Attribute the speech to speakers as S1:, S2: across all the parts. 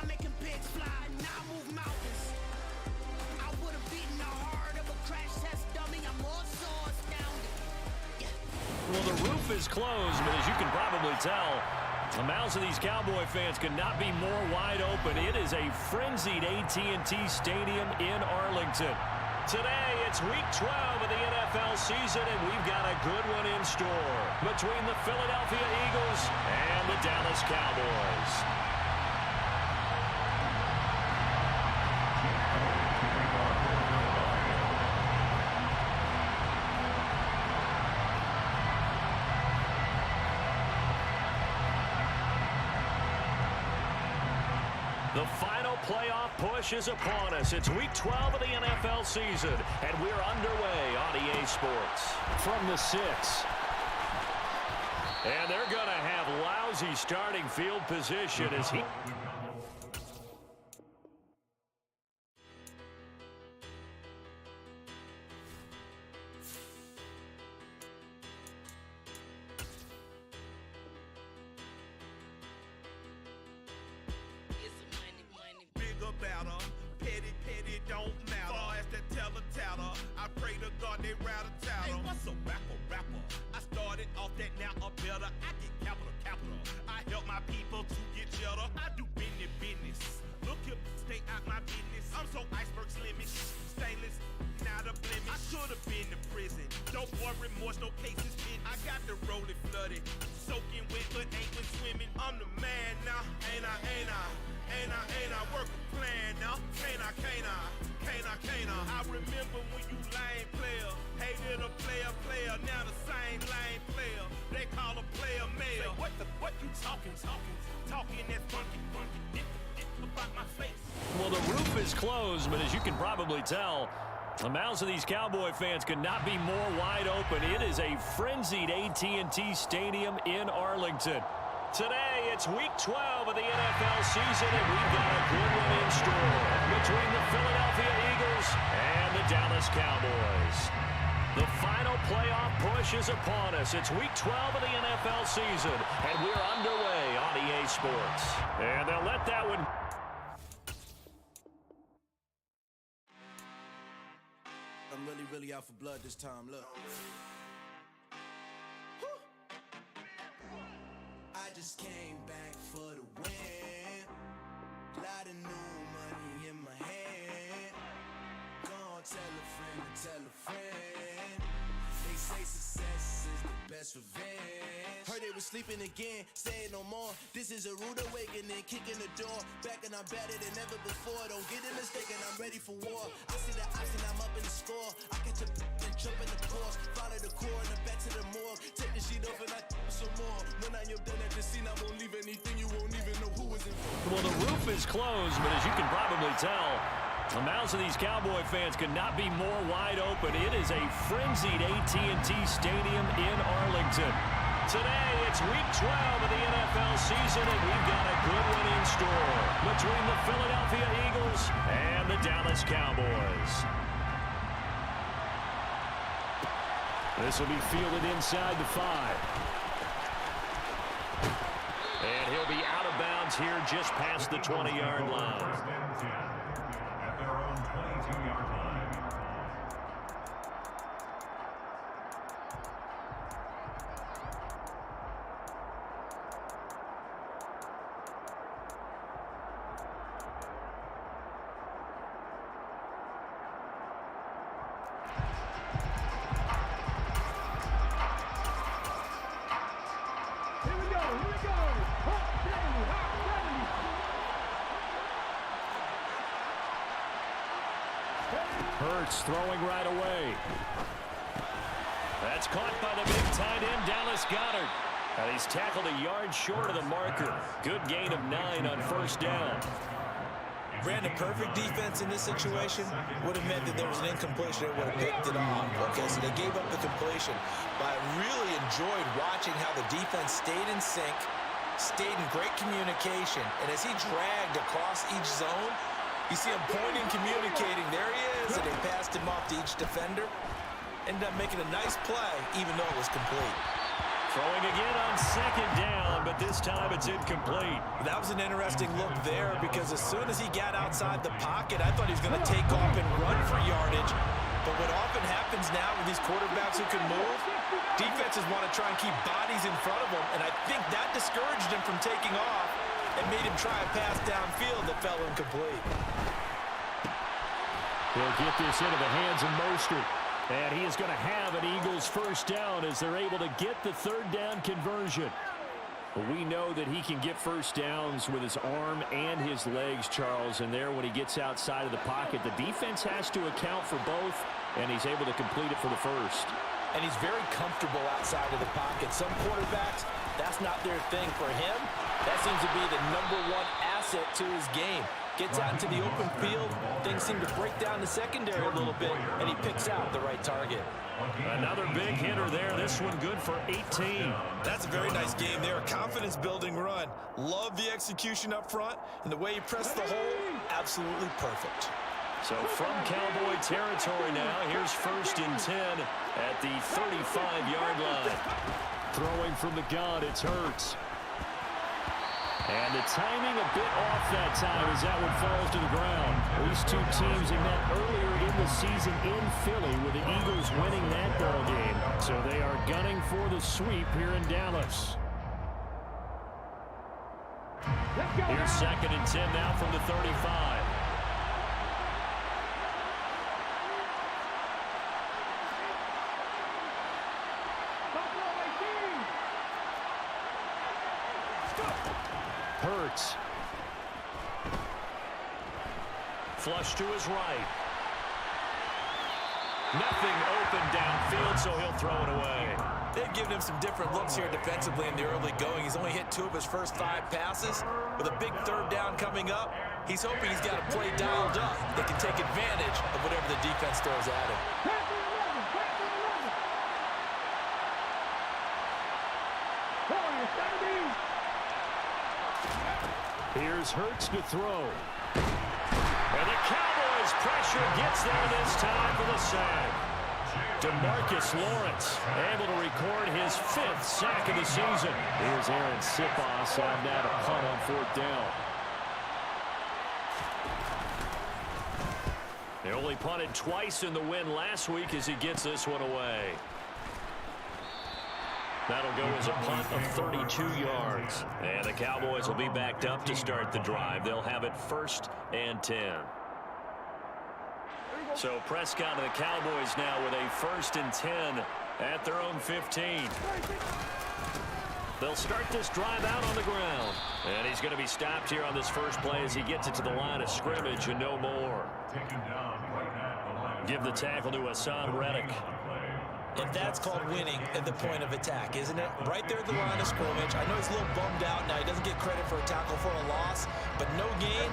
S1: I'm making pigs fly, now I move mountains. I would have beaten the heart of a crash test dummy. I'm also astounded. Yeah.
S2: Well, the roof is closed, but as you can probably tell, the mouths of these Cowboy fans could not be more wide open. It is a frenzied AT&T Stadium in Arlington. Today, it's Week 12 of the NFL season, and we've got a good one in store between the Philadelphia Eagles and the Dallas Cowboys. The final playoff push is upon us. It's Week 12 of the NFL season, and we're underway on EA Sports. From the 6. And they're going to have lousy starting field position as he... Well, the roof is closed, but as you can probably tell, the mouths of these Cowboy fans could not be more wide open. It is a frenzied AT&T Stadium in Arlington. Today, it's Week 12 of the NFL season, and we've got a good one in store between the Philadelphia Eagles and the Dallas Cowboys. The final playoff push is upon us. It's Week 12 of the NFL season, and we're underway on EA Sports. And they'll let that one...
S3: I'm really out for blood this time, look. I just came back for the win. Lot of new money in my hand. Gonna tell a friend to tell a friend. They say success is the best revenge. Heard they was sleeping again, say it no more. This is a rude awakening, kicking the door. Back and I'm better than ever before. Don't get it mistaken, I'm ready for war. I see the option, I'm up in the score. I catch a and jump in the course. Follow the core and the back to the morgue. Take the sheet off and I some more. When I am done at the scene, I won't leave anything. You won't even know who was involved.
S2: Well, the roof is closed, but as you can probably tell, the mouths of these Cowboy fans could not be more wide open. It is a frenzied AT&T Stadium in Arlington. Today, it's Week 12 of the NFL season, and we've got a good one in store between the Philadelphia Eagles and the Dallas Cowboys. This will be fielded inside the 5. And he'll be out of bounds here just past the 20-yard line. At their own 22-yard line. Hurts throwing right away. That's caught by the big tight end, Dallas Goedert. And he's tackled a yard short of the marker. Good gain of 9 on first down.
S4: Brandon, perfect defense in this situation would have meant that there was an incompletion that would have picked it off. Okay, so they gave up the completion. But I really enjoyed watching how the defense stayed in sync, stayed in great communication. And as he dragged across each zone, you see him pointing, communicating. There he is, and they passed him off to each defender. Ended up making a nice play, even though it was complete.
S2: Throwing again on second down, but but this time it's incomplete.
S4: That was an interesting look there because as soon as he got outside the pocket, I thought he was going to take off and run for yardage. But what often happens now with these quarterbacks who can move, defenses want to try and keep bodies in front of them, and I think that discouraged him from taking off and made him try a pass downfield that fell incomplete.
S2: He'll get this into the hands of Mostert. And he is going to have an Eagles first down as they're able to get the third down conversion. But we know that he can get first downs with his arm and his legs, Charles. And there, when he gets outside of the pocket, the defense has to account for both, and he's able to complete it for the first.
S4: And he's very comfortable outside of the pocket. Some quarterbacks, that's not their thing. For him, that seems to be the #1 asset to his game. Gets out into the open field, things seem to break down the secondary a little bit, and he picks out the right target.
S2: Another big hitter there. This one good for 18.
S4: That's a very nice game there. A confidence-building run. Love the execution up front, and the way he pressed the hole, absolutely perfect.
S2: So from Cowboy territory now, here's 1st and 10 at the 35-yard line. Throwing from the gun, it's Hurts. And the timing a bit off that time as that one falls to the ground. These two teams had met earlier in the season in Philly with the Eagles winning that ball game. So they are gunning for the sweep here in Dallas. Here's 2nd and 10 now from the 35. Hurts. Flush to his right. Nothing open downfield, so he'll throw it away.
S4: They've given him some different looks here defensively in the early going. He's only hit 2 of his first 5 passes. With a big third down coming up, he's hoping he's got a play dialed up that can take advantage of whatever the defense throws at him.
S2: Here's Hurts to throw. And the Cowboys pressure gets there this time for the sack. DeMarcus Lawrence able to record his 5th sack of the season. Here's Aaron Sipos out now to punt on 4th down. They only punted twice in the win last week as he gets this one away. That'll go as a punt of 32 yards. And the Cowboys will be backed up to start the drive. They'll have it 1st and 10. So Prescott and the Cowboys now with a 1st and 10 at their own 15. They'll start this drive out on the ground. And he's going to be stopped here on this first play as he gets it to the line of scrimmage and no more. Give the tackle to Hassan Reddick.
S4: And that's called winning at the point of attack, isn't it? Right there at the line of scrimmage. I know he's a little bummed out now. He doesn't get credit for a tackle for a loss, but no gain,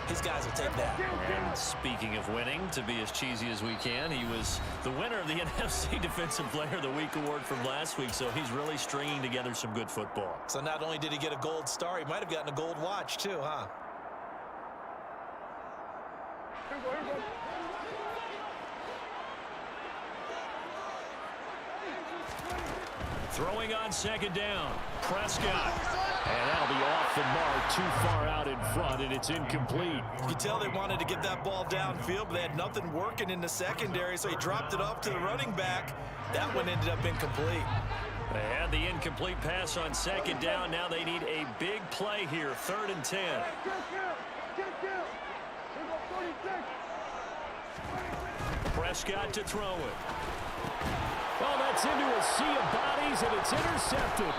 S4: his guys will take that.
S2: And speaking of winning, to be as cheesy as we can, he was the winner of the NFC Defensive Player of the Week award from last week, so he's really stringing together some good football.
S4: So not only did he get a gold star, he might have gotten a gold watch too, huh?
S2: Throwing on 2nd down, Prescott. And that'll be off the mark, too far out in front, and it's incomplete.
S4: You can tell they wanted to get that ball downfield, but they had nothing working in the secondary, so he dropped it off to the running back. That one ended up incomplete.
S2: They had the incomplete pass on 2nd down. Now they need a big play here, 3rd and 10. Prescott to throw it. Well, that's into a sea of bodies, and it's intercepted.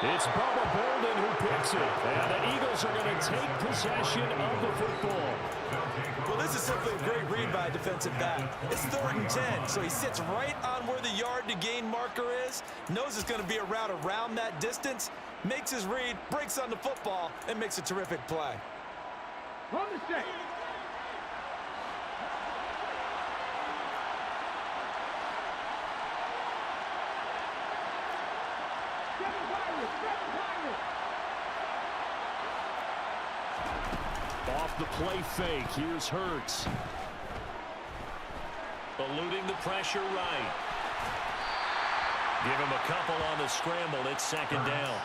S2: It's Bubba Bolden who picks it. And the Eagles are going to take possession of the football.
S4: Well, this is simply a great read by a defensive back. It's 3rd and 10, so he sits right on where the yard-to-gain marker is, knows it's going to be a route around that distance, makes his read, breaks on the football, and makes a terrific play.
S5: Run the stick.
S2: Off the play fake, here's Hurts. Eluding the pressure right. Give him a couple on the scramble. It's second down.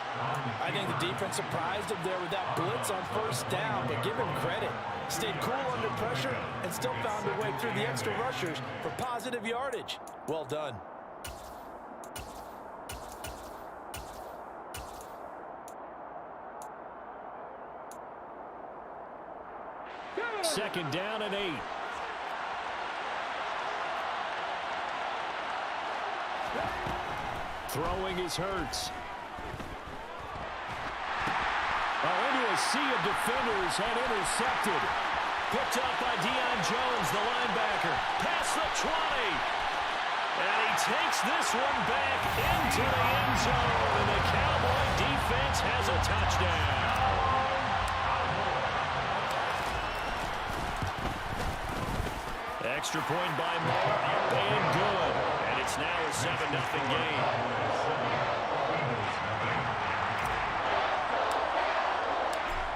S4: I think the defense surprised him there with that blitz on first down, but give him credit. Stayed cool under pressure and still found a way through the extra rushers for positive yardage. Well done.
S2: Second down and 8. Throwing is Hurts. Into a sea of defenders and intercepted. Picked up by Deion Jones, the linebacker. Past the 20. And he takes this one back into the end zone. And the Cowboy defense has a touchdown. Extra point by Moore, up and good. And it's now a 7-0 game.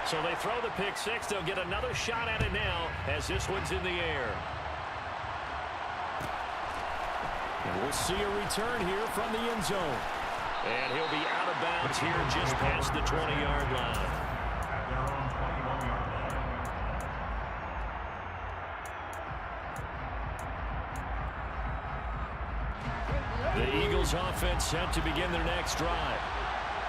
S2: So they throw the pick six. They'll get another shot at it now as this one's in the air. And we'll see a return here from the end zone. And he'll be out of bounds here just past the 20-yard line. The Eagles offense set to begin their next drive.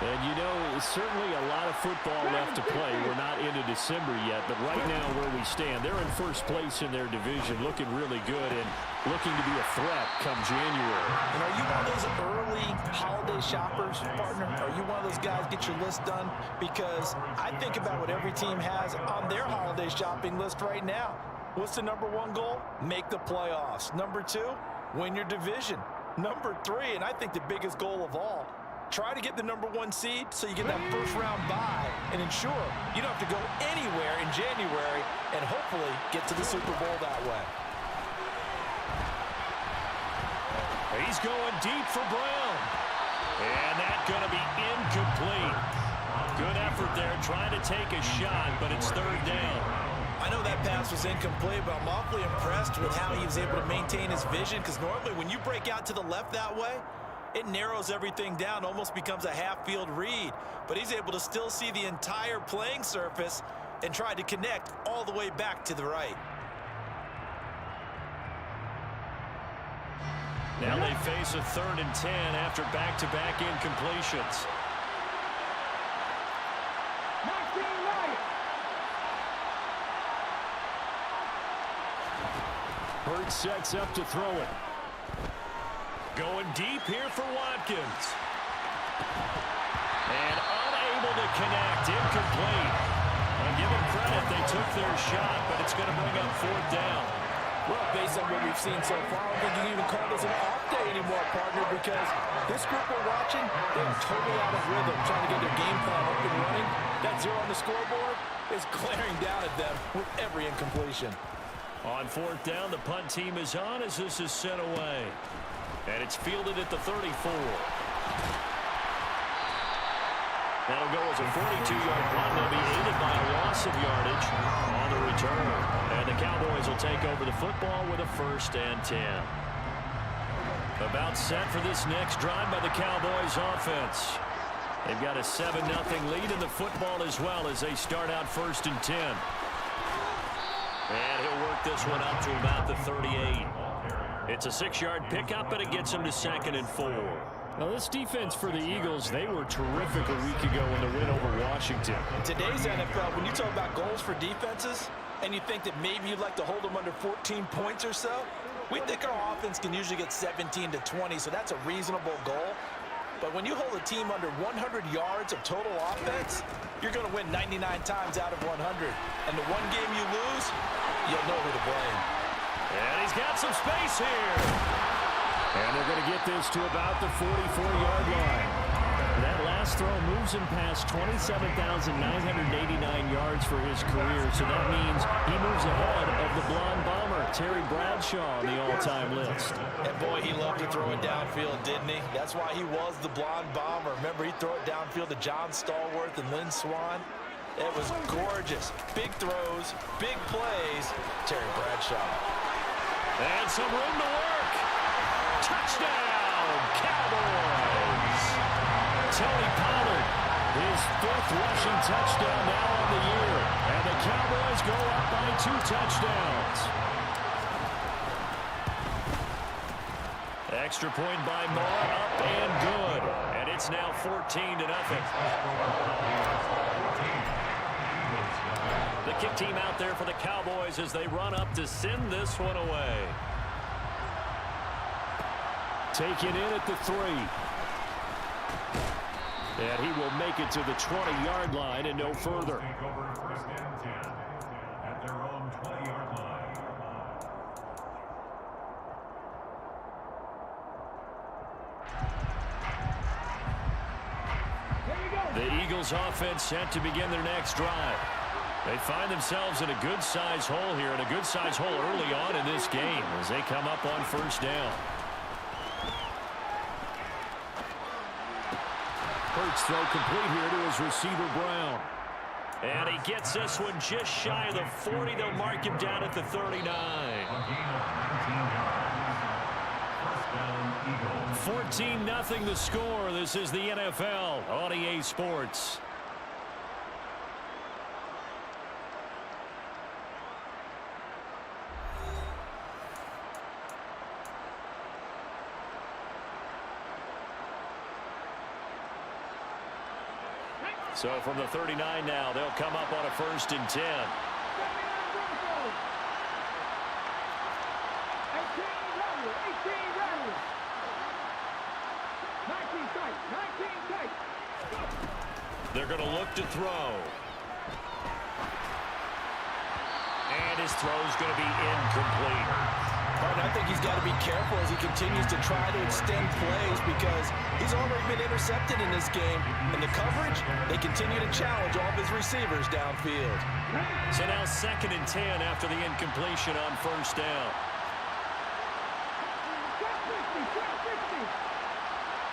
S2: And, you know, certainly a lot of football left to play. We're not into December yet, but right now where we stand, they're in first place in their division, looking really good and looking to be a threat come January.
S4: And are you one of those early holiday shoppers, partner? Are you one of those guys get your list done? Because I think about what every team has on their holiday shopping list right now. What's the number one goal? Make the playoffs. Number two, win your division. Number three, and I think the biggest goal of all, try to get the number one seed so you get that first round bye and ensure you don't have to go anywhere in January and hopefully get to the Super Bowl that way.
S2: He's going deep for Brown. And that's going to be incomplete. Good effort there trying to take a shot, but it's third down.
S4: I know that pass was incomplete, but I'm awfully impressed with how he was able to maintain his vision, because normally when you break out to the left that way, it narrows everything down, almost becomes a half-field read. But he's able to still see the entire playing surface and try to connect all the way back to the right.
S2: Now they face a 3rd and 10 after back-to-back incompletions. Hurts sets up to throw it. Going deep here for Watkins. And unable to connect. Incomplete. I'll give them credit. They took their shot, but it's going to bring up 4th down.
S4: Well, based on what we've seen so far, I don't think you can even call this an off day anymore, partner, because this group we're watching, they're totally out of rhythm, trying to get their game plan up and running. That 0 on the scoreboard is glaring down at them with every incompletion.
S2: On 4th down, the punt team is on as this is sent away. And it's fielded at the 34. That'll go as a 42-yard punt. They'll be aided by a loss of yardage on the return. And the Cowboys will take over the football with a 1st and 10. About set for this next drive by the Cowboys offense. They've got a 7-0 lead in the football as well as they start out 1st and 10. And he'll work this one up to about the 38. It's a 6-yard pickup, but it gets him to 2nd and 4. Now, this defense for the Eagles, they were terrific a week ago in the win over Washington.
S4: In today's NFL, when you talk about goals for defenses, and you think that maybe you'd like to hold them under 14 points or so, we think our offense can usually get 17 to 20, so that's a reasonable goal. But when you hold a team under 100 yards of total offense, you're going to win 99 times out of 100. And the one game you lose, you'll know who to blame.
S2: And he's got some space here. And they're going to get this to about the 44-yard line. That last throw moves him past 27,989 yards for his career. So that means he moves ahead of the blonde bomber, Terry Bradshaw, on the all-time list.
S4: And boy, he loved to throw it downfield, didn't he? That's why he was the blonde bomber. Remember, he'd throw it downfield to John Stallworth and Lynn Swann. It was gorgeous. Big throws, big plays. Terry Bradshaw.
S2: And some room to work. Touchdown! Cowboys. Tony Pollard, his 5th rushing touchdown now on the year. And the Cowboys go up by 2 touchdowns. Extra point by Moore, up and good. And it's now 14-0. The kick team out there for the Cowboys as they run up to send this one away. Taken in at the 3. And he will make it to the 20-yard line and no further. The Eagles offense set to begin their next drive. They find themselves in a good-sized hole here, and a good-sized hole early on in this game as they come up on 1st down. Hurts throw complete here to his receiver, Brown. And he gets this one just shy of the 40. They'll mark him down at the 39. 14-0 the score. This is the NFL on EA Sports. So from the 39 now, they'll come up on a 1st and 10.
S5: 18 rattle. 19 tight. 19 tight.
S2: They're going to look to throw. And his throw's going to be incomplete.
S4: I think he's got to be careful as he continues to try to extend plays because he's already been intercepted in this game. And the coverage, they continue to challenge all of his receivers downfield.
S2: So now 2nd and 10 after the incompletion on 1st down.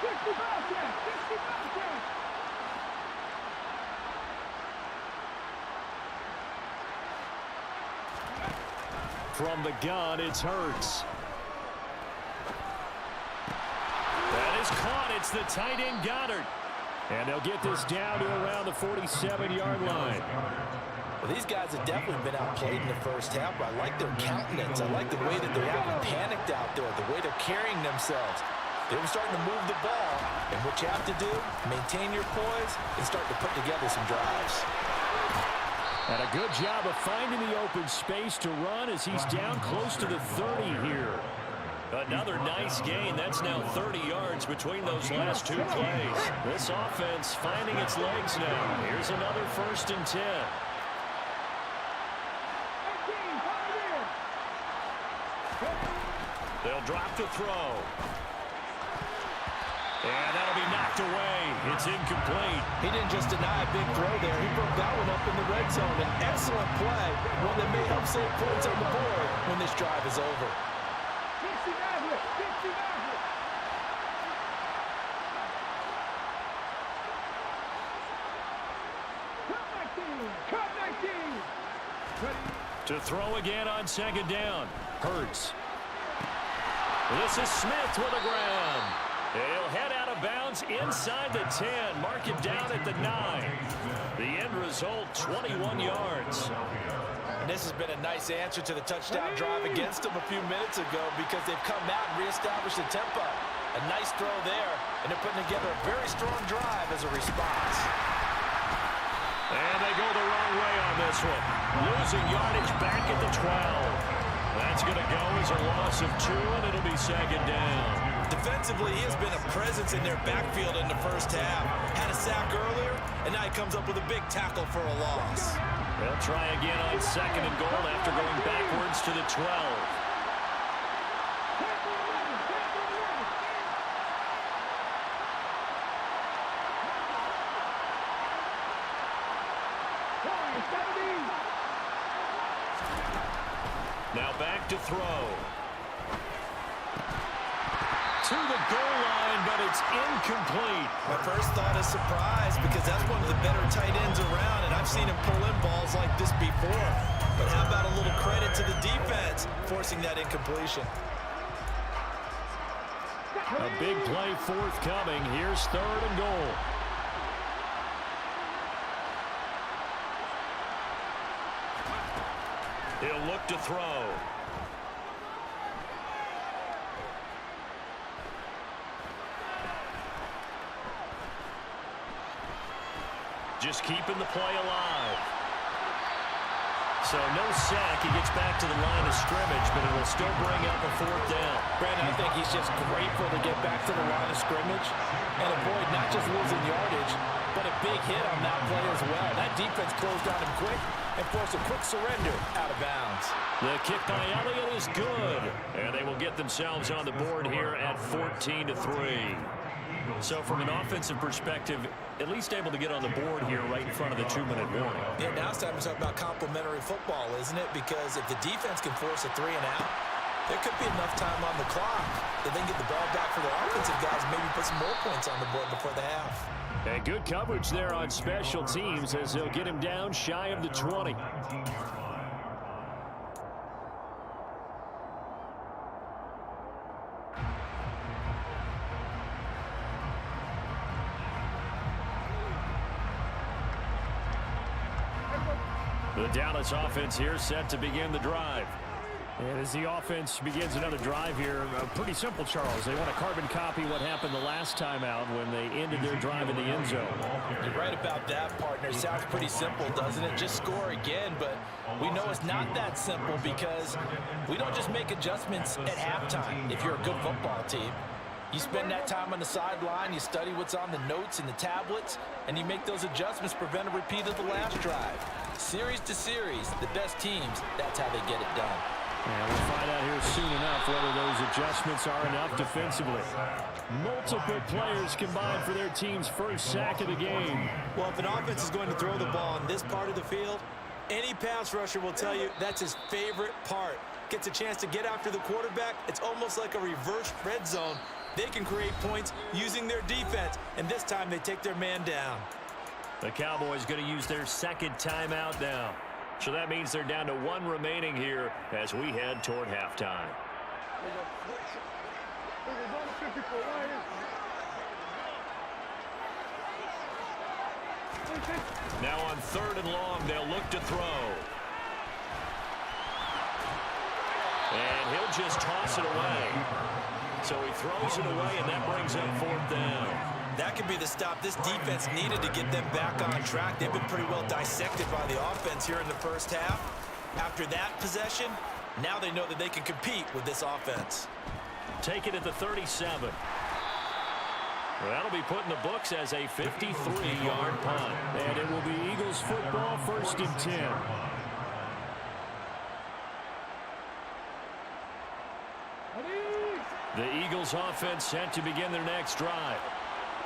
S5: 65.
S2: From the gun, it's Hurts. That is caught. It's the tight end Goddard. And they'll get this down to around the 47-yard line.
S4: Well, these guys have definitely been outplayed in the 1st half, but I like their countenance. I like the way that they haven't panicked out there, the way they're carrying themselves. They were starting to move the ball, and what you have to do, maintain your poise and start to put together some drives.
S2: And a good job of finding the open space to run as he's down close to the 30 here. Another nice gain. That's now 30 yards between those last 2 plays. This offense finding its legs now. Here's another 1st and 10. They'll drop the throw. And that'll be knocked away. It's incomplete.
S4: He didn't just deny a big throw there. He broke that one up in the red zone. An excellent play, one that may help save points on the board when this drive is over.
S2: To throw again on 2nd down. Hurts. This is Smith with the ground. He'll head out of bounds inside the 10. Mark him down at the 9. The end result, 21 yards.
S4: And this has been a nice answer to the touchdown drive against them a few minutes ago because they've come out and reestablished the tempo. A nice throw there, and they're putting together a very strong drive as a response.
S2: And they go the wrong way on this one. Losing yardage back at the 12. That's going to go as a loss of 2, and it'll be 2nd down.
S4: Defensively, he has been a presence in their backfield in the 1st half. Had a sack earlier, and now he comes up with a big tackle for a loss.
S2: They'll try again on 2nd and goal after going backwards to the 12. Now back to throw. To the goal line, but it's incomplete.
S4: My first thought is surprise because that's one of the better tight ends around, and I've seen him pull in balls like this before. But how about a little credit to the defense forcing that incompletion?
S2: A big play forthcoming. Here's 3rd and goal. He'll look to throw. Just keeping the play alive. So no sack. He gets back to the line of scrimmage, but it will still bring up a 4th down.
S4: Brandon, I think he's just grateful to get back to the line of scrimmage and avoid not just losing yardage, but a big hit on that play as well. That defense closed on him quick and forced a quick surrender out of bounds.
S2: The kick by Elliott is good, and they will get themselves on the board here at 14-3. So from an offensive perspective, at least able to get on the board here right in front of the 2-minute warning.
S4: Yeah, now it's time to talk about complementary football, isn't it? Because if the defense can force a 3 and out, there could be enough time on the clock that they can get the ball back for their offensive guys and maybe put some more points on the board before the half.
S2: And good coverage there on special teams as they'll get him down shy of the 20. The Dallas offense here set to begin the drive. And as the offense begins another drive here, pretty simple, Charles. They want to carbon copy what happened the last time out when they ended their drive in the end zone.
S4: You're right about that, partner. Sounds pretty simple, doesn't it? Just score again, but we know it's not that simple because we don't just make adjustments at halftime if you're a good football team. You spend that time on the sideline, you study what's on the notes and the tablets, and you make those adjustments to prevent a repeat of the last drive. Series to series, the best teams, that's how they get it done.
S2: And we'll find out here soon enough whether those adjustments are enough defensively. Multiple players combined for their team's first sack of the game.
S6: Well, if an offense is going to throw the ball on this part of the field, any pass rusher will tell you that's his favorite part. Gets a chance to get after the quarterback. It's almost like a reverse red zone. They can create points using their defense, and this time they take their man down.
S2: The Cowboys going to use their second timeout now. So that means they're down to 1 remaining here as we head toward halftime. Now on 3rd and long, they'll look to throw. And he'll just toss it away. So he throws it away, and that brings up 4th down.
S6: That could be the stop this defense needed to get them back on track. They've been pretty well dissected by the offense here in the first half. After that possession, now they know that they can compete with this offense.
S2: Take it at the 37. Well, that'll be put in the books as a 53-yard punt. And it will be Eagles football, 1st and 10. The Eagles offense set to begin their next drive.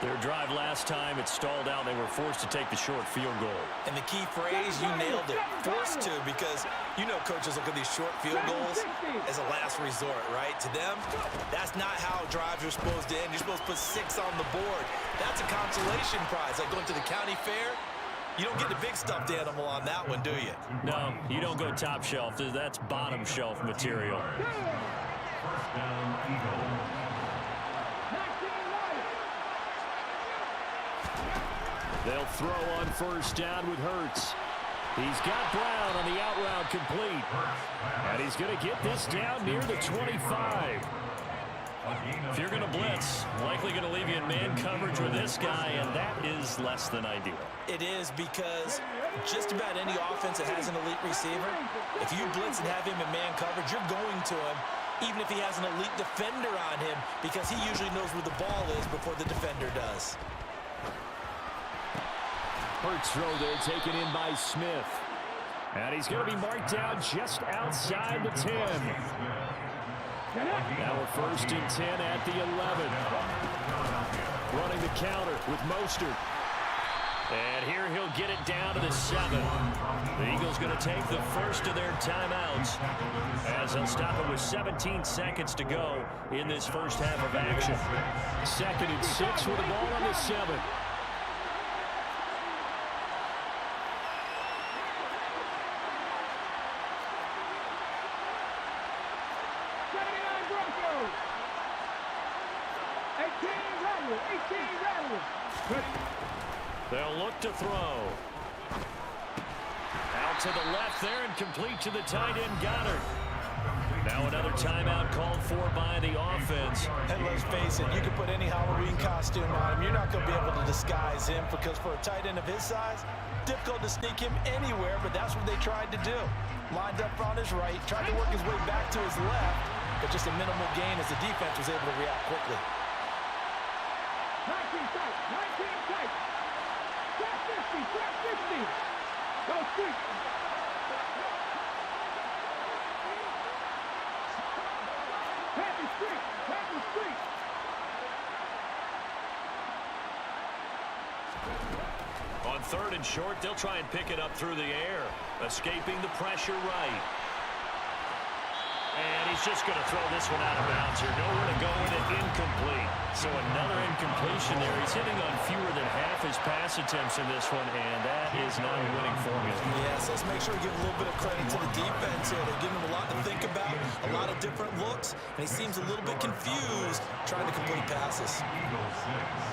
S2: Their drive last time, it stalled out. They were forced to take the short field goal.
S6: And the key phrase, you nailed it, forced to, because you know coaches look at these short field goals as a last resort, right? To them, that's not how drives are supposed to end. You're supposed to put 6 on the board. That's a consolation prize, like going to the county fair. You don't get the big stuffed animal on that one, do you?
S2: No, you don't go top shelf. That's bottom shelf material. They'll throw on 1st down with Hurts. He's got Brown on the out route complete. And he's going to get this down near the 25. If you're going to blitz, likely going to leave you in man coverage with this guy, and that is less than ideal.
S6: It is, because just about any offense that has an elite receiver, if you blitz and have him in man coverage, you're going to him, even if he has an elite defender on him, because he usually knows where the ball is before the defender does.
S2: Hurts throw there taken in by Smith. And he's going to be marked down just outside the 10. Now we're 1st and 10 at the 11. Running the counter with Mostert. And here he'll get it down to the 7. The Eagles going to take the first of their timeouts as they'll stop it with 17 seconds to go in this first half of action. 2nd and 6 with the ball on the 7.
S5: Radler, 18 Radler. Ready.
S2: They'll look to throw. Out to the left there and complete to the tight end Goddard. Now another timeout called for by the offense.
S6: And let's face it, you can put any Halloween costume on him. You're not going to be able to disguise him because for a tight end of his size, difficult to sneak him anywhere, but that's what they tried to do. Lined up on his right, tried to work his way back to his left, but just a minimal gain as the defense was able to react quickly.
S5: 19 tight, 19 tight. Trap 50, trap 50. Go street. Happy street, happy street.
S2: On 3rd and short, they'll try and pick it up through the air, escaping the pressure right. And he's just going to throw this one out of bounds here. Nowhere to go with it, incomplete. So another incompletion there. He's hitting on fewer than half his pass attempts in this one, and that is not a winning formula.
S6: Yes, let's make sure we give a little bit of credit to the defense here. They're giving him a lot to think about, a lot of different looks, and he seems a little bit confused trying to complete passes.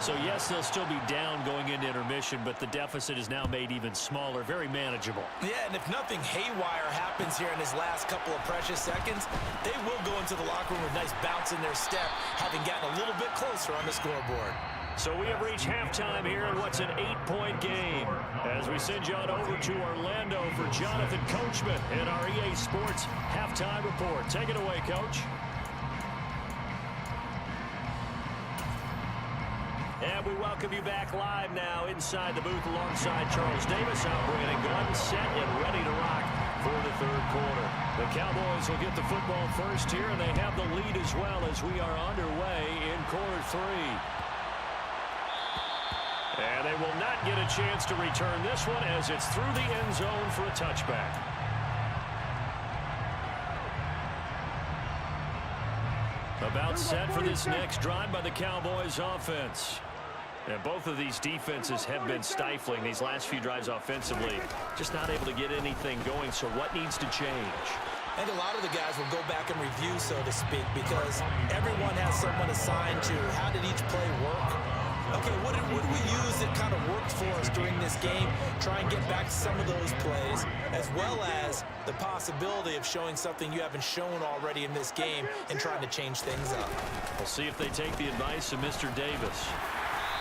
S2: So yes, they'll still be down going into intermission, but the deficit is now made even smaller, very manageable.
S6: Yeah, and if nothing haywire happens here in his last couple of precious seconds, they will go into the locker room with a nice bounce in their step, having gotten a little bit closer on the scoreboard.
S2: So we have reached halftime here in what's an 8-point game. As we send you on over to Orlando for Jonathan Coachman in our EA Sports Halftime Report. Take it away, Coach. And we welcome you back live now inside the booth alongside Charles Davis. I'm Brandon Gunn, set and ready to rock for the 3rd quarter. The Cowboys will get the football first here, and they have the lead as well as we are underway in quarter 3. And they will not get a chance to return this one as it's through the end zone for a touchback. About set for this next drive by the Cowboys offense. And both of these defenses have been stifling these last few drives offensively. Just not able to get anything going, so what needs to change?
S6: And a lot of the guys will go back and review, so to speak, because everyone has someone assigned to how did each play work. Okay, what did we use that kind of worked for us during this game? Try and get back to some of those plays, as well as the possibility of showing something you haven't shown already in this game and trying to change things up.
S2: We'll see if they take the advice of Mr. Davis.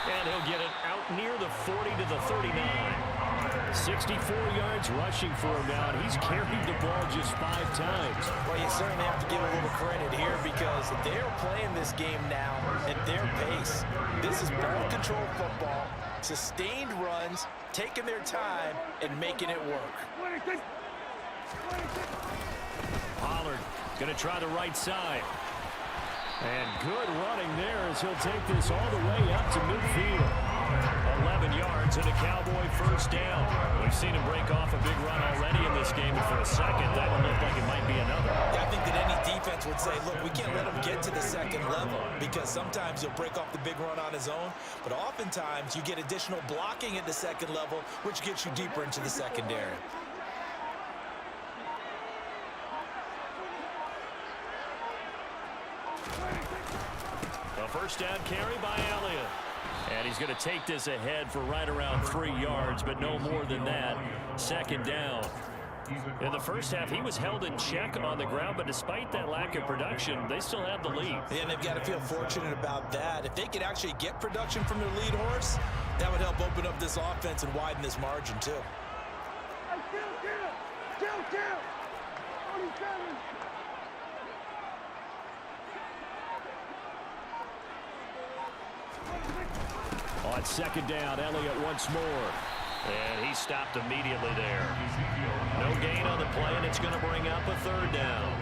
S2: And he'll get it out near the 40 to the 39. 64 yards rushing for him now, and he's carried the ball just 5 times.
S6: Well, you certainly have to give a little credit here because they're playing this game now at their pace. This is ball control football, sustained runs, taking their time, and making it work.
S2: Pollard going to try the right side. And good running there as he'll take this all the way up to midfield. 11 yards and a Cowboy first down. We've seen him break off a big run already in this game, and for a second, that one looked like it might be another.
S6: Yeah, I think that any defense would say, look, we can't let him get to the second level because sometimes he'll break off the big run on his own, but oftentimes you get additional blocking at the second level, which gets you deeper into the secondary.
S2: A first down carry by Elliott. And he's going to take this ahead for right around 3 yards, but no more than that. Second down. In the first half, he was held in check on the ground, but despite that lack of production, they still have the lead.
S6: Yeah, and they've got to feel fortunate about that. If they could actually get production from their lead horse, that would help open up this offense and widen this margin, too.
S2: On second down, Elliott once more. And he stopped immediately there. No gain on the play, and it's going to bring up a third down.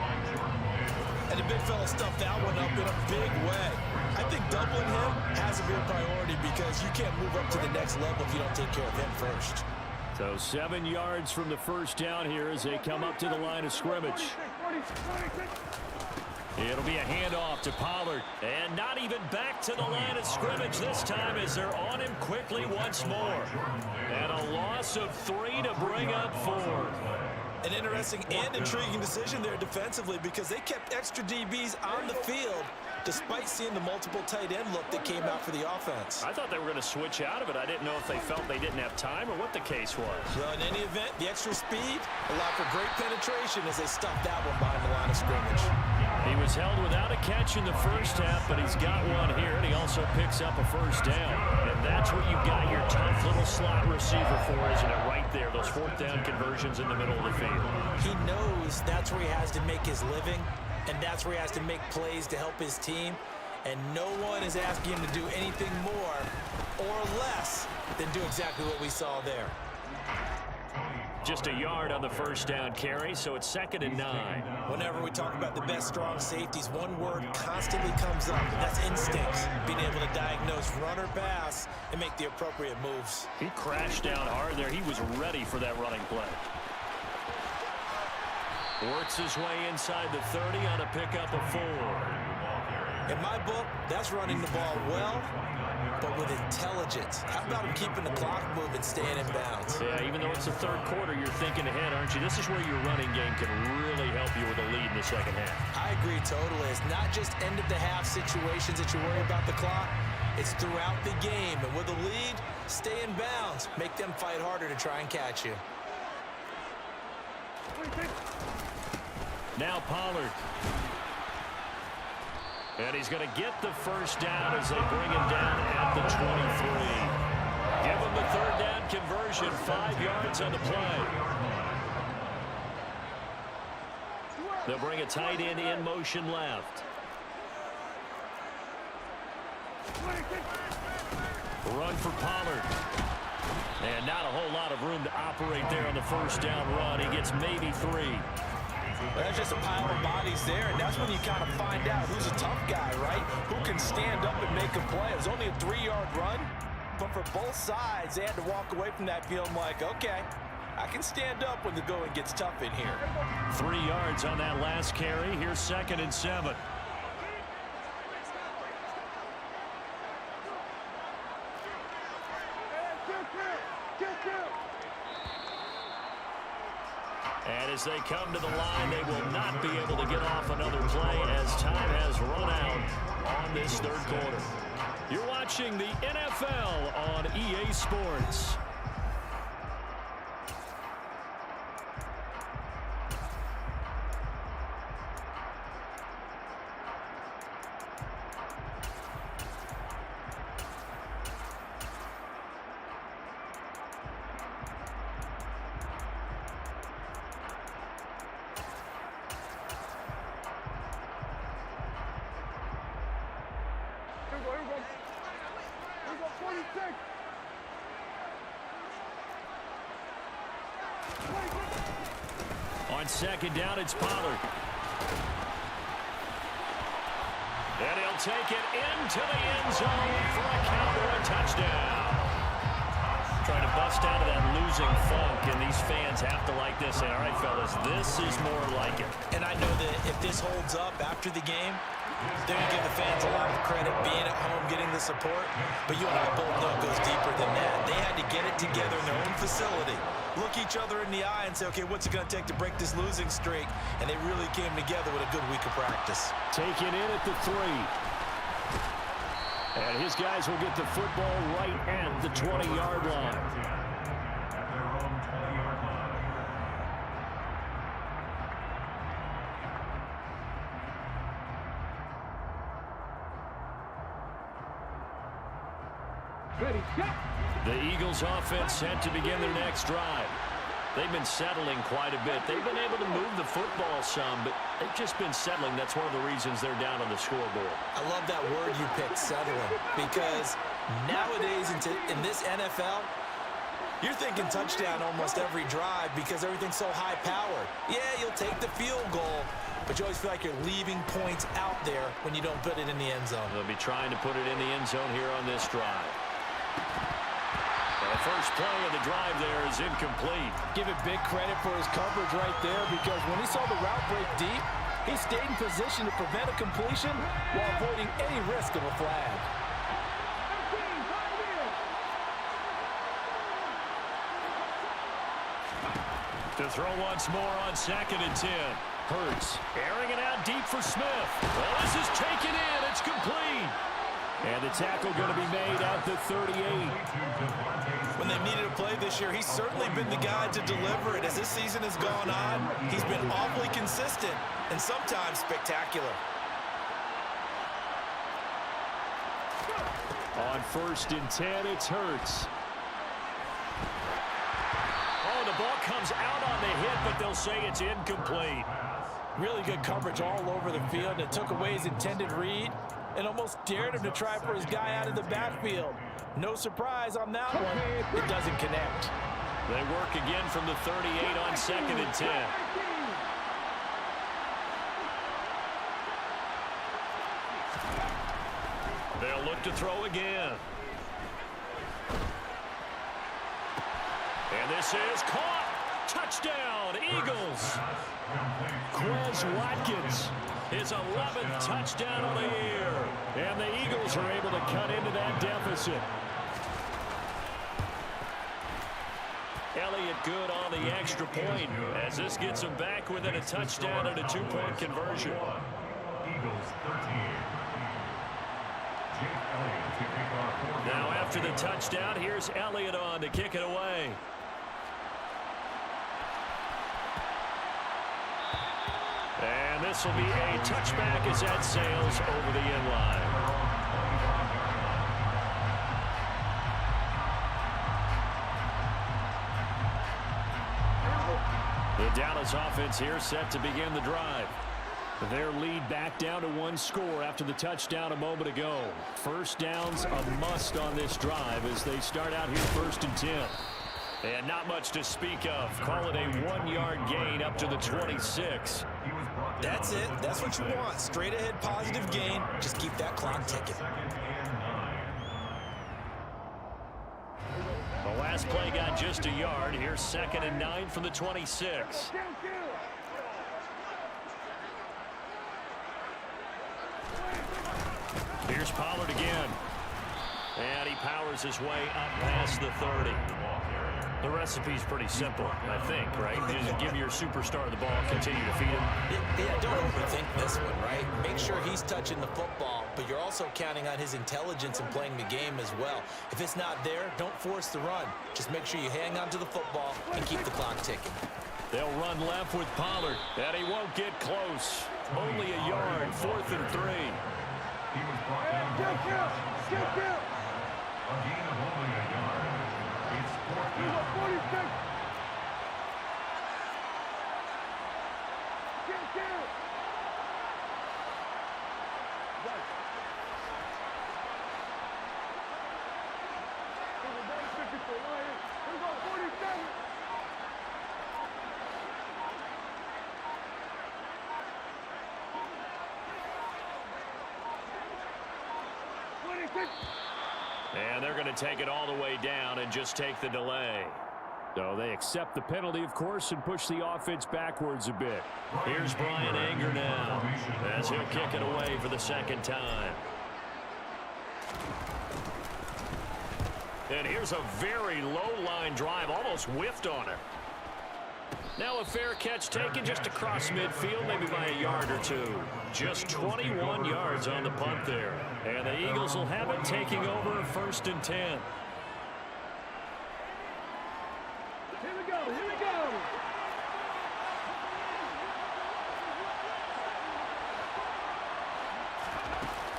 S6: And the big fella stuffed that one up in a big way. I think doubling him has to be a priority because you can't move up to the next level if you don't take care of him first.
S2: So 7 yards from the first down here as they come up to the line of scrimmage. It'll be a handoff to Pollard. And not even back to the line of scrimmage this time as they're on him quickly once more. And a loss of 3 to bring up 4.
S6: An interesting and intriguing decision there defensively because they kept extra DBs on the field
S4: despite seeing the multiple tight end look that came out for the offense.
S2: I thought they were going to switch out of it. I didn't know if they felt they didn't have time or what the case was.
S4: Well, in any event, the extra speed allowed for great penetration as they stuffed that one behind the line of scrimmage.
S2: He was held without a catch in the first half, but he's got one here, and he also picks up a first down. And that's what you've got your tough little slot receiver for, isn't it? Right there, those fourth down conversions in the middle of the field.
S4: He knows that's where he has to make his living, and that's where he has to make plays to help his team. And no one is asking him to do anything more or less than do exactly what we saw there.
S2: Just a yard on the first down carry, so it's 2nd and 9.
S4: Whenever we talk about the best strong safeties, one word constantly comes up, and that's instincts. Being able to diagnose run or pass and make the appropriate moves.
S2: He crashed down hard there. He was ready for that running play. Works his way inside the 30 on a pickup of 4.
S4: In my book, that's running the ball well, but with intelligence. How about him keeping the clock moving, staying in bounds?
S2: Yeah, even though it's the third quarter, you're thinking ahead, aren't you? This is where your running game can really help you with a lead in the second half.
S4: I agree totally. It's not just end-of-the-half situations that you worry about the clock. It's throughout the game. And with a lead, stay in bounds. Make them fight harder to try and catch you.
S2: Now Pollard. And he's going to get the first down as they bring him down at the 23. Give him the third down conversion, 5 yards on the play. They'll bring a tight end in motion left. Run for Pollard. And not a whole lot of room to operate there on the first down run. He gets maybe 3.
S4: Well, that's just a pile of bodies there, and that's when you kind of find out who's a tough guy, right? Who can stand up and make a play. It was only a 3-yard run, but for both sides, they had to walk away from that feeling like, okay, I can stand up when the going gets tough in here.
S2: 3 yards on that last carry. Here's 2nd and 7. And as they come to the line, they will not be able to get off another play as time has run out on this third quarter. You're watching the NFL on EA Sports. On 2nd down, it's Pollard. And he'll take it into the end zone for a Cowboy touchdown. Trying to bust out of that losing funk, and these fans have to like this. Say, all right, fellas, this is more like it.
S4: And I know that if this holds up after the game, they're going to give the fans a lot of credit being at home, getting the support. But you and I both know it goes deeper than that. They had to get it together in their own facility, look each other in the eye and say, okay, what's it going to take to break this losing streak? And they really came together with a good week of practice.
S2: Taken in at the 3. And his guys will get the football right at the 20-yard line. The Eagles offense set to begin their next drive. They've been settling quite a bit. They've been able to move the football some, but they've just been settling. That's one of the reasons they're down on the scoreboard.
S4: I love that word you picked, settling, because nowadays in this NFL, you're thinking touchdown almost every drive because everything's so high-powered. Yeah, you'll take the field goal, but you always feel like you're leaving points out there when you don't put it in the end zone.
S2: They'll be trying to put it in the end zone here on this drive. The first play of the drive there is incomplete.
S7: Give it big credit for his coverage right there, because when he saw the route break deep, he stayed in position to prevent a completion while avoiding any risk of a flag.
S2: To throw once more on 2nd and 10. Hurts airing it out deep for Smith. Well, this is taken in. It's complete. And the tackle going to be made at the 38.
S6: When they needed a play this year, he's certainly been the guy to deliver it. As this season has gone on, he's been awfully consistent and sometimes spectacular.
S2: On 1st and 10, it's Hurts. Oh, the ball comes out on the hit, but they'll say it's incomplete.
S7: Really good coverage all over the field. It took away his intended read and almost dared him to try for his guy out of the backfield. No surprise on that one. It doesn't connect.
S2: They work again from the 38 on 2nd and 10. They'll look to throw again. And this is caught. Touchdown, Eagles. Quez Watkins, his 11th touchdown of the year. And the Eagles are able to cut into that deficit. Elliott good on the extra point as this gets him back within a touchdown and a 2-point conversion.
S8: Eagles 13.
S2: Now after the touchdown, here's Elliott on to kick it away. And this will be a touchback as that sails over the end line. The Dallas offense here set to begin the drive. Their lead back down to 1 score after the touchdown a moment ago. First down's a must on this drive as they start out here 1st and 10. And not much to speak of. Call it a 1-yard gain up to the 26.
S6: That's it. That's what you want. Straight ahead positive gain. Just keep that clock ticking.
S2: The last play got just a yard. Here's 2nd and 9 from the 26. Here's Pollard again. And he powers his way up past the 30. The recipe's pretty simple, I think, right? Just give your superstar the ball, continue to feed him.
S6: Yeah, don't overthink this one, right? Make sure he's touching the football, but you're also counting on his intelligence in playing the game as well. If it's not there, don't force the run. Just make sure you hang on to the football and keep the clock ticking.
S2: They'll run left with Pollard, and he won't get close. Only a yard, 4th and 3.
S8: He was brought down by a gain of only a yard. It's 4th down.
S5: 46.
S2: And they're going to take it all the way down and just take the delay. So they accept the penalty, of course, and push the offense backwards a bit. Here's Brian Anger now as he'll kick it away for the 2nd time. And here's a very low-line drive, almost whiffed on it. Now a fair catch taken just across midfield, maybe by a yard or two. Just 21 yards on the punt there. And the Eagles will have it taking over 1st and 10.
S5: Here we go, here we go.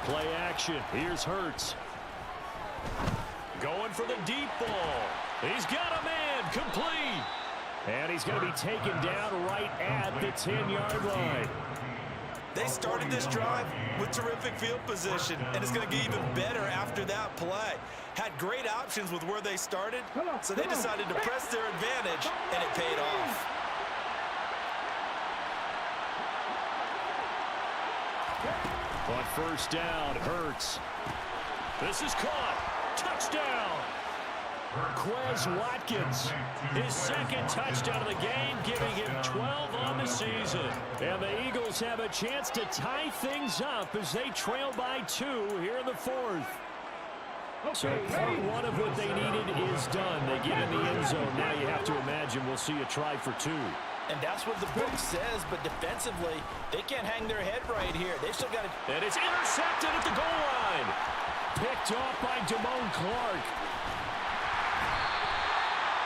S2: Play action. Here's Hurts. Going for the deep ball. He's got a man, complete. And he's going to be taken down right at the 10-yard line.
S6: They started this drive with terrific field position, and it's going to get even better after that play. Had great options with where they started, so they decided to press their advantage, and it paid off.
S2: On 1st down, Hurts. This is caught. Touchdown. Quez Watkins, his 2nd touchdown of the game, giving him 12 on the season. And the Eagles have a chance to tie things up as they trail by 2 here in the 4th. So part 1 of what they needed is done. They get in the end zone. Now you have to imagine we'll see a try for 2.
S7: And that's what the book says, but defensively, they can't hang their head right here. They still got to...
S2: And it's intercepted at the goal line. Picked off by Damone Clark.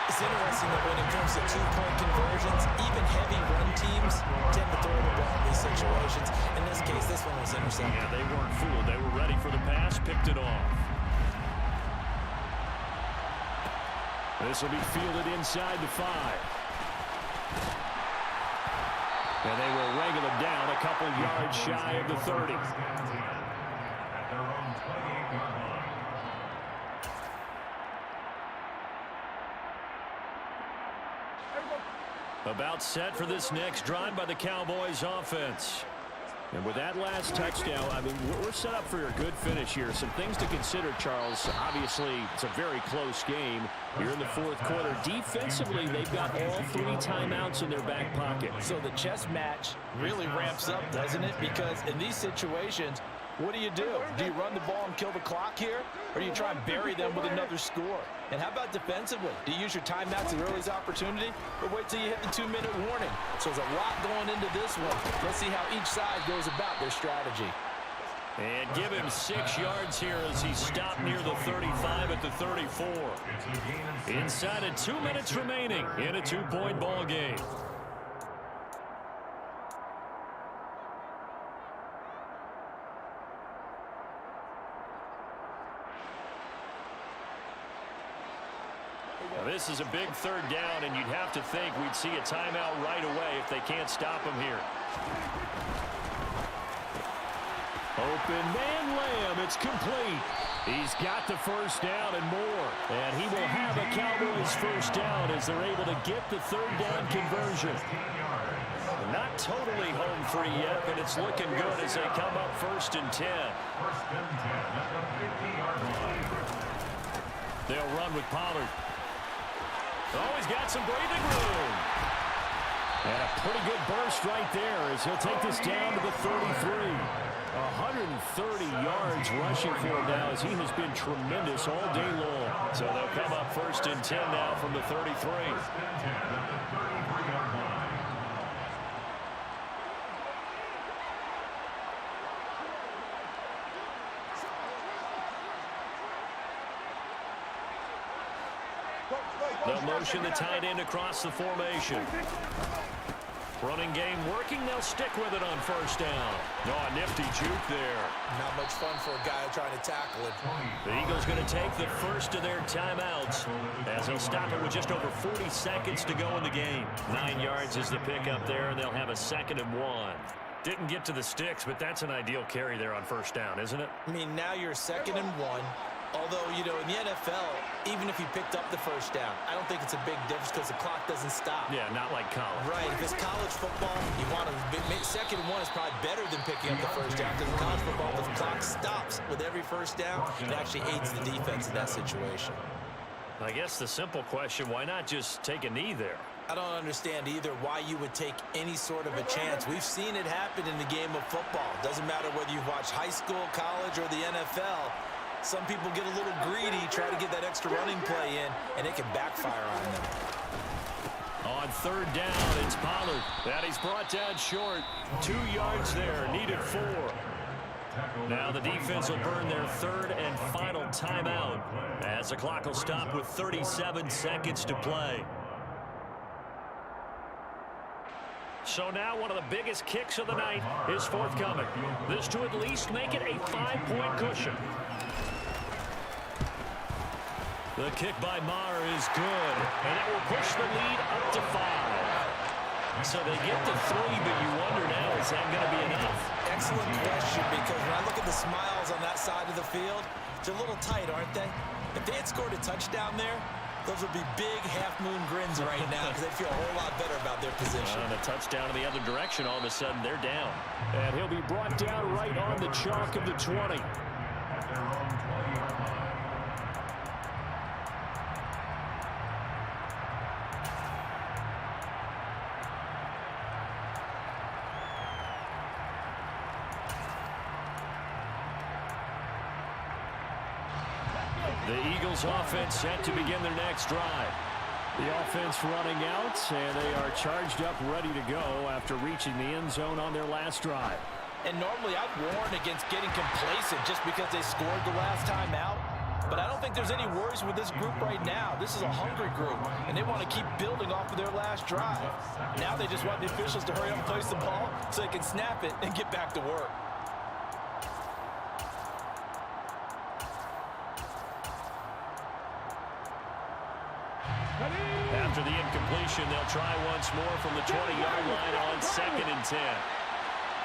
S4: It's interesting that when it comes to two-point conversions, even heavy run teams tend to throw the ball in these situations. In this case, this one was intercepted.
S2: Yeah, they weren't fooled. They were ready for the pass, picked it off. This will be fielded inside the 5. And they will wrangle him down a couple yards shy of the 30.
S8: At their own 28-yard line.
S2: About set for this next drive by the Cowboys offense. And with that last touchdown, I mean, we're set up for a good finish here. Some things to consider, Charles. Obviously, it's a very close game. You're in the fourth quarter. Defensively, they've got all 3 timeouts in their back pocket.
S7: So the chess match really ramps up, doesn't it? Because in these situations, what do? Do you run the ball and kill the clock here? Or do you try and bury them with another score? And how about defensively? Do you use your timeouts at earliest opportunity? Or wait till you hit the 2-minute warning? So there's a lot going into this one. Let's see how each side goes about their strategy.
S2: And give him 6 yards here as he stopped near the 35 at the 34. Inside of 2 minutes remaining in a 2-point ball game. This is a big 3rd down, and you'd have to think we'd see a timeout right away if they can't stop him here. Open man Lamb, it's complete. He's got the first down and more, and he will have a Cowboys first down as they're able to get the 3rd down conversion. Not totally home free yet, but it's looking good as they come up 1st and 10. They'll run with Pollard. Oh, he's got some breathing room. And a pretty good burst right there as he'll take this down to the 33. 130 yards rushing for him now as he has been tremendous all day long. So they'll come up 1st and 10 now from the 33. They'll motion the tight end across the formation. Running game working. They'll stick with it on 1st down. Oh, a nifty juke there.
S4: Not much fun for a guy trying to tackle it.
S2: The Eagles going to take the first of their timeouts as they'll stop it with just over 40 seconds to go in the game. 9 yards is the pickup there, and they'll have a 2nd and 1. Didn't get to the sticks, but that's an ideal carry there on 1st down, isn't it?
S4: I mean, now you're 2nd and 1. Although, you know, in the NFL, even if you picked up the first down, I don't think it's a big difference because the clock doesn't stop.
S2: Yeah, not like college.
S4: Right. If it's college football, you want to make 2nd and 1 is probably better than picking up the first down because in college football, the clock stops with every first down. It actually aids the defense in that situation.
S2: I guess the simple question, why not just take a knee there?
S4: I don't understand either why you would take any sort of a chance. We've seen it happen in the game of football. Doesn't matter whether you watch high school, college, or the NFL. Some people get a little greedy, try to get that extra running play in, and it can backfire on them.
S2: On 3rd down, it's Pollard. That he's brought down short. 2 yards there, needed 4. Now the defense will burn their 3rd and final timeout as the clock will stop with 37 seconds to play. So now one of the biggest kicks of the night is forthcoming. This to at least make it a 5-point cushion. The kick by Maher is good, and that will push the lead up to 5. So they get to 3, but you wonder now, is that going to be enough?
S4: Excellent question, because when I look at the smiles on that side of the field, they're a little tight, aren't they? If they had scored a touchdown there, those would be big half-moon grins right now because they feel a whole lot better about their position.
S2: And a touchdown in the other direction, all of a sudden they're down. And he'll be brought down right on the chalk of the 20.
S8: At their own 20-yard line.
S2: The Eagles offense set to begin their next drive. The offense running out, and they are charged up, ready to go after reaching the end zone on their last drive.
S7: And normally I'd warn against getting complacent just because they scored the last time out. But I don't think there's any worries with this group right now. This is a hungry group, and they want to keep building off of their last drive. Now they just want the officials to hurry up and place the ball so they can snap it and get back to work.
S2: After the incompletion, they'll try once more from the 20-yard line on 2nd and 10.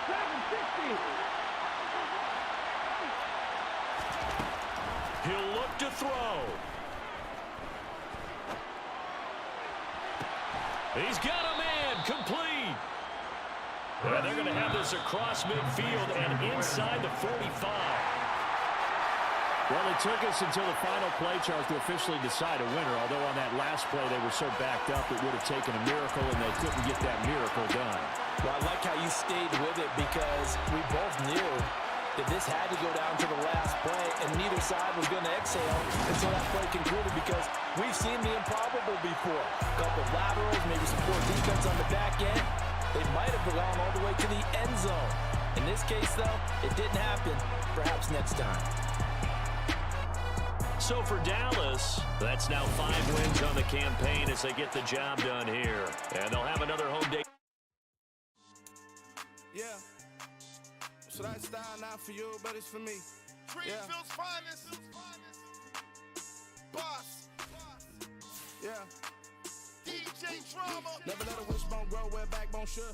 S5: 760.
S2: He'll look to throw. He's got a man, complete. And they're going to have this across midfield and inside the 45. Well, it took us until the final play, Charles, to officially decide a winner, although on that last play they were so backed up it would have taken a miracle, and they couldn't get that miracle done.
S7: Well, I like how you stayed with it because we both knew that this had to go down to the last play, and neither side was going to exhale until that play concluded because we've seen the improbable before. A couple of laterals, maybe some poor defense on the back end. They might have gone all the way to the end zone. In this case, though, it didn't happen. Perhaps next time.
S2: So for Dallas, that's now 5 wins on the campaign as they get the job done here. And they'll have another home day.
S3: Yeah. So that style not for you, but it's for me.
S9: Greenfield's finest. Boss.
S3: Yeah.
S9: DJ Drama.
S3: Never let a wishbone grow where backbone should.